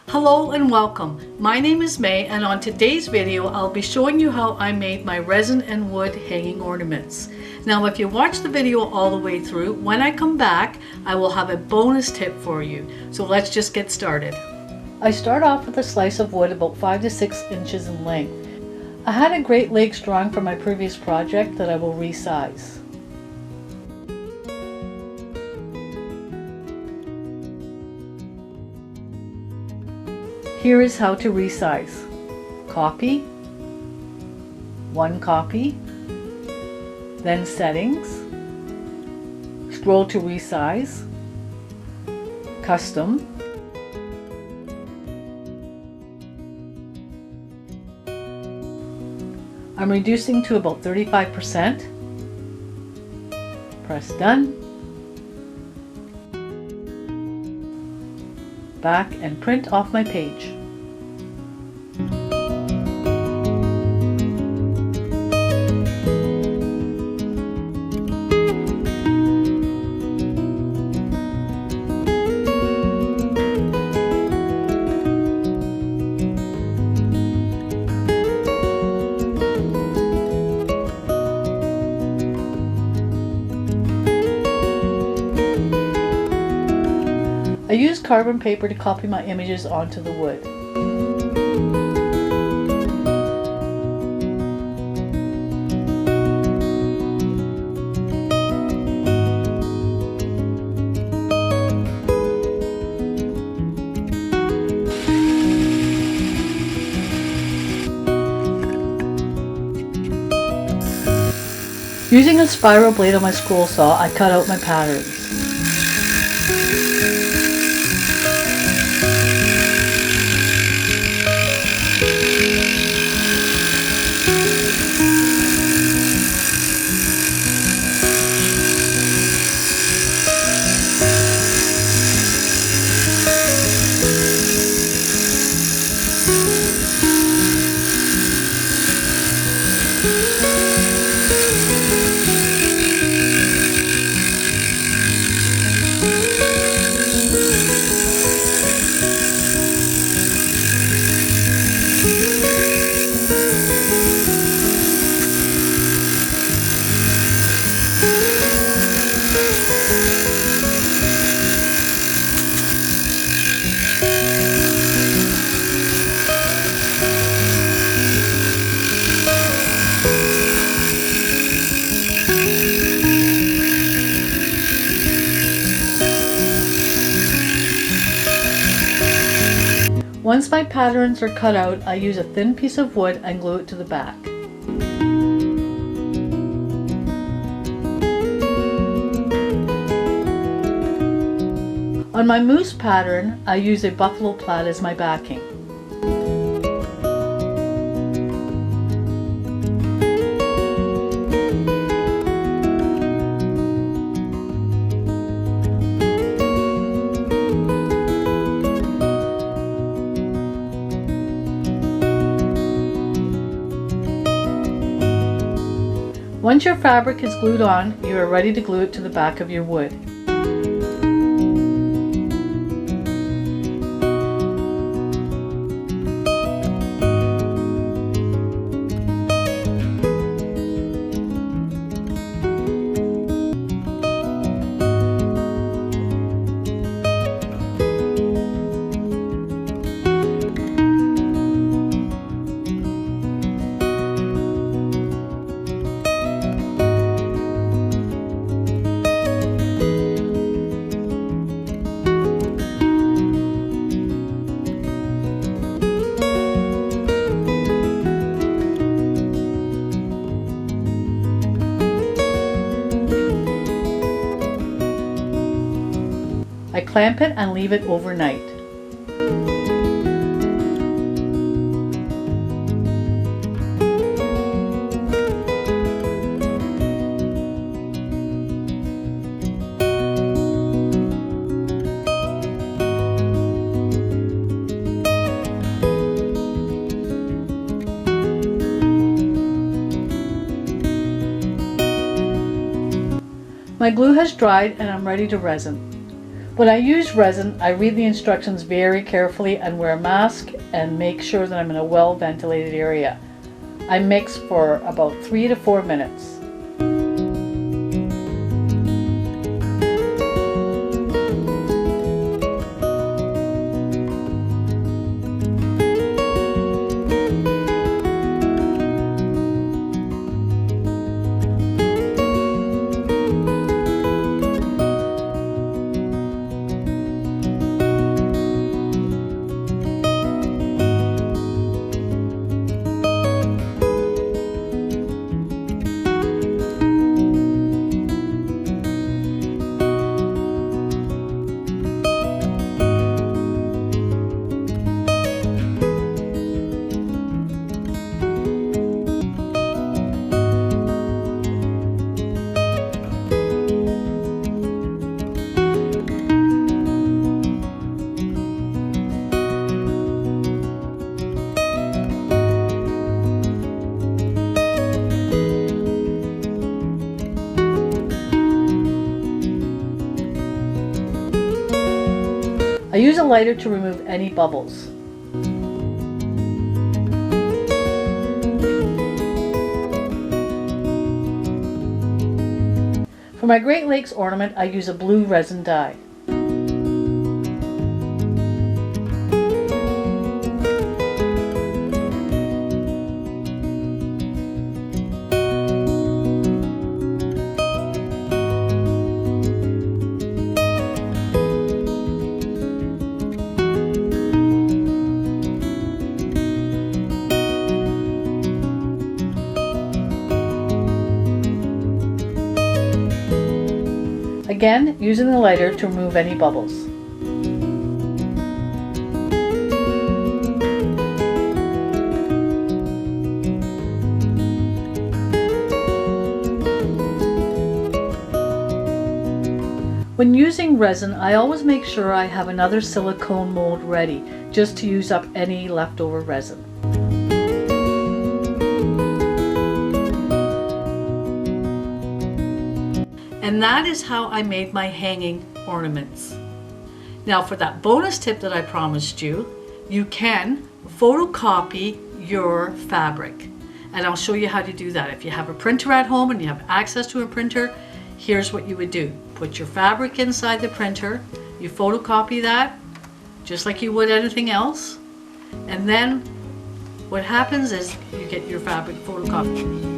Hello and welcome. My name is May, and on today's video I'll be showing you how I made my resin and wood hanging ornaments. Now if you watch the video all the way through, when I come back I will have a bonus tip for you. So let's just get started. I start off with a slice of wood about 5 to 6 inches in length. I had a Great Lakes drawing from my previous project that I will resize. Here is how to resize. Copy, one copy, then settings, scroll to resize, custom, I'm reducing to about 35%, press done, back and print off my page. I used carbon paper to copy my images onto the wood. Using a spiral blade on my scroll saw, I cut out my patterns. Once my patterns are cut out, I use a thin piece of wood and glue it to the back. On my moose pattern, I use a buffalo plaid as my backing. Once your fabric is glued on, you are ready to glue it to the back of your wood. I clamp it and leave it overnight. My glue has dried and I'm ready to resin. When I use resin, I read the instructions very carefully and wear a mask and make sure that I'm in a well-ventilated area. I mix for about 3 to 4 minutes. I use a lighter to remove any bubbles. For my Great Lakes ornament, I use a blue resin dye. Again, using the lighter to remove any bubbles. When using resin, I always make sure I have another silicone mold ready, just to use up any leftover resin. And that is how I made my hanging ornaments. Now for that bonus tip that I promised you, you can photocopy your fabric. And I'll show you how to do that. If you have a printer at home and you have access to a printer, here's what you would do. Put your fabric inside the printer, you photocopy that, just like you would anything else. And then what happens is you get your fabric photocopied.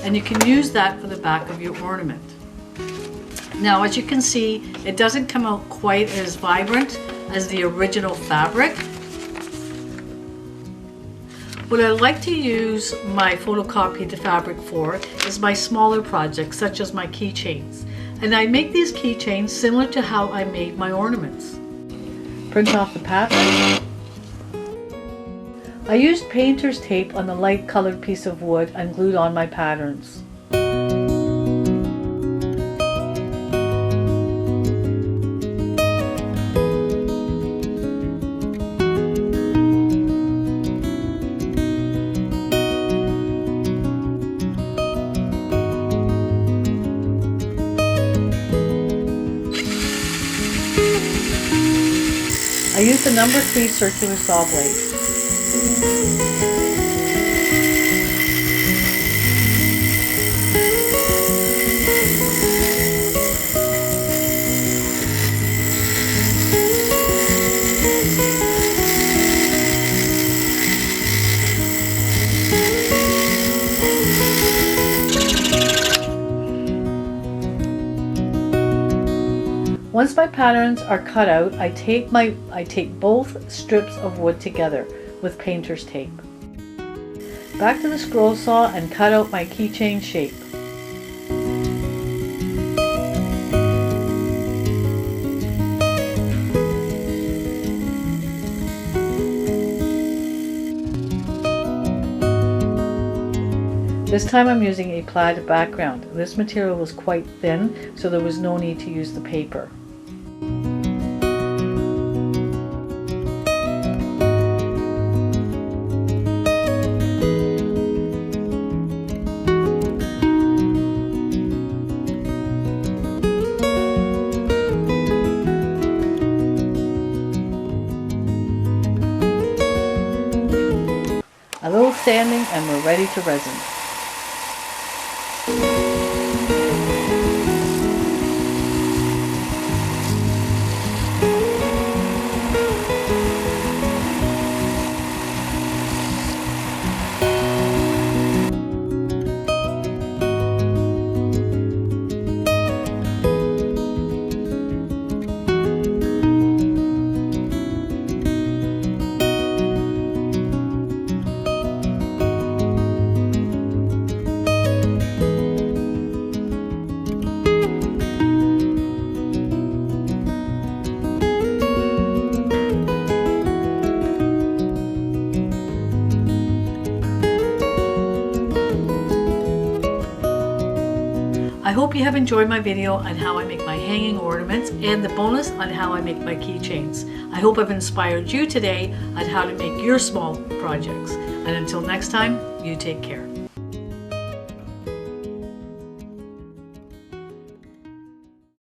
And you can use that for the back of your ornament. Now, as you can see, it doesn't come out quite as vibrant as the original fabric. What I like to use my photocopied fabric for is my smaller projects, such as my keychains. And I make these keychains similar to how I made my ornaments. Print off the pattern. I used painter's tape on the light colored piece of wood and glued on my patterns. I used a number 3 circular saw blade. Once my patterns are cut out, I tape both strips of wood together with painter's tape. Back to the scroll saw and cut out my keychain shape. This time I'm using a plaid background. This material was quite thin, so there was no need to use the paper. sanding and we're ready to resin. I hope you have enjoyed my video on how I make my hanging ornaments and the bonus on how I make my keychains. I hope I've inspired you today on how to make your small projects. And until next time, you take care.